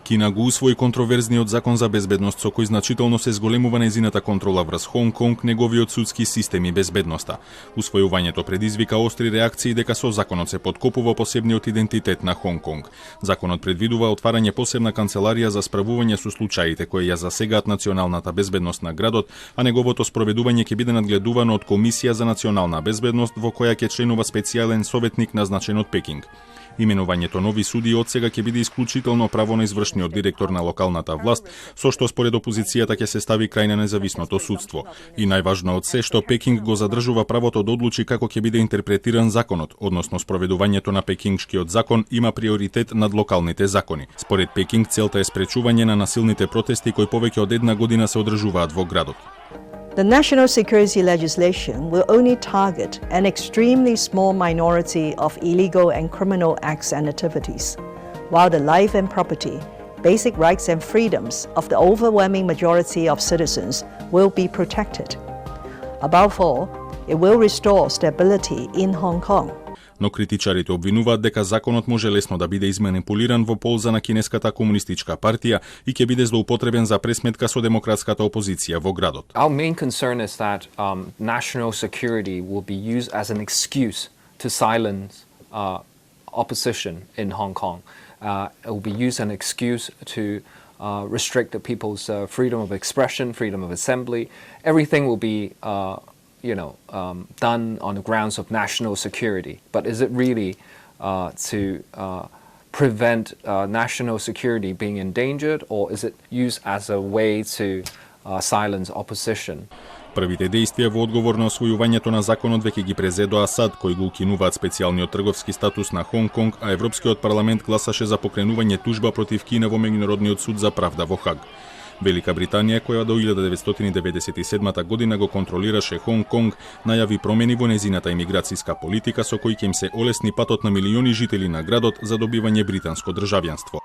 Кина го усвои контроверзниот закон за безбедност со кој значително се зголемува нејзината контрола врз Хонг Конг, неговиот судски систем и безбедноста. Усвојувањето предизвика остри реакции дека со законот се поткопува посебниот идентитет на Хонг Конг. Законот предвидува отварање посебна канцеларија за справување со случаите кои ја засегаат националната безбедност на градот, а неговото спроведување ќе биде надгледувано од Комисија за национална безбедност во која ќе членува специјален советник назначен од Пекинг. Именувањето нови суди одсега ќе биде исклучително право на извршниот директор на локалната власт, со што според опозицијата ќе се стави крај на независното судство. И најважно од се што Пекинг го задржува правото да одлучи како ќе биде интерпретиран законот, односно спроведувањето на пекингшкиот закон има приоритет над локалните закони. Според Пекинг целта е спречување на насилните протести кои повеќе од една година се одржуваат во градот. The national security legislation will only target an extremely small minority of illegal and criminal acts and activities, while the life and property, basic rights and freedoms of the overwhelming majority of citizens will be protected. Above all, it will restore stability in Hong Kong. Но критичарите обвинуваат дека законот може лесно да биде изманипулиран во полза на кинеската комунистичка партија и ќе биде злоупотребен за пресметка со демократската опозиција во градот. Our main concern is that national security will be used as an excuse to silence opposition in Hong Kong. It will be used as an excuse to restrict the people's freedom of expression, freedom of assembly. Everything will be done on the grounds of national security. But is it really to prevent national security being endangered, or is it used as a way to silence opposition? Првите действија во одговор на освојувањето на законот веќе ги презедоа САД, кои го укинуваат специјалниот трговски статус на Хонг Конг, а Европскиот парламент гласаше за покренување тужба против Кина во Меѓународниот суд за правда во Хаг. Велика Британија, која до 1997 година го контролираше Хонг Конг, најави промени во нејзината имиграцијска политика со кои ќе им се олесни патот на милиони жители на градот за добивање британско државјанство.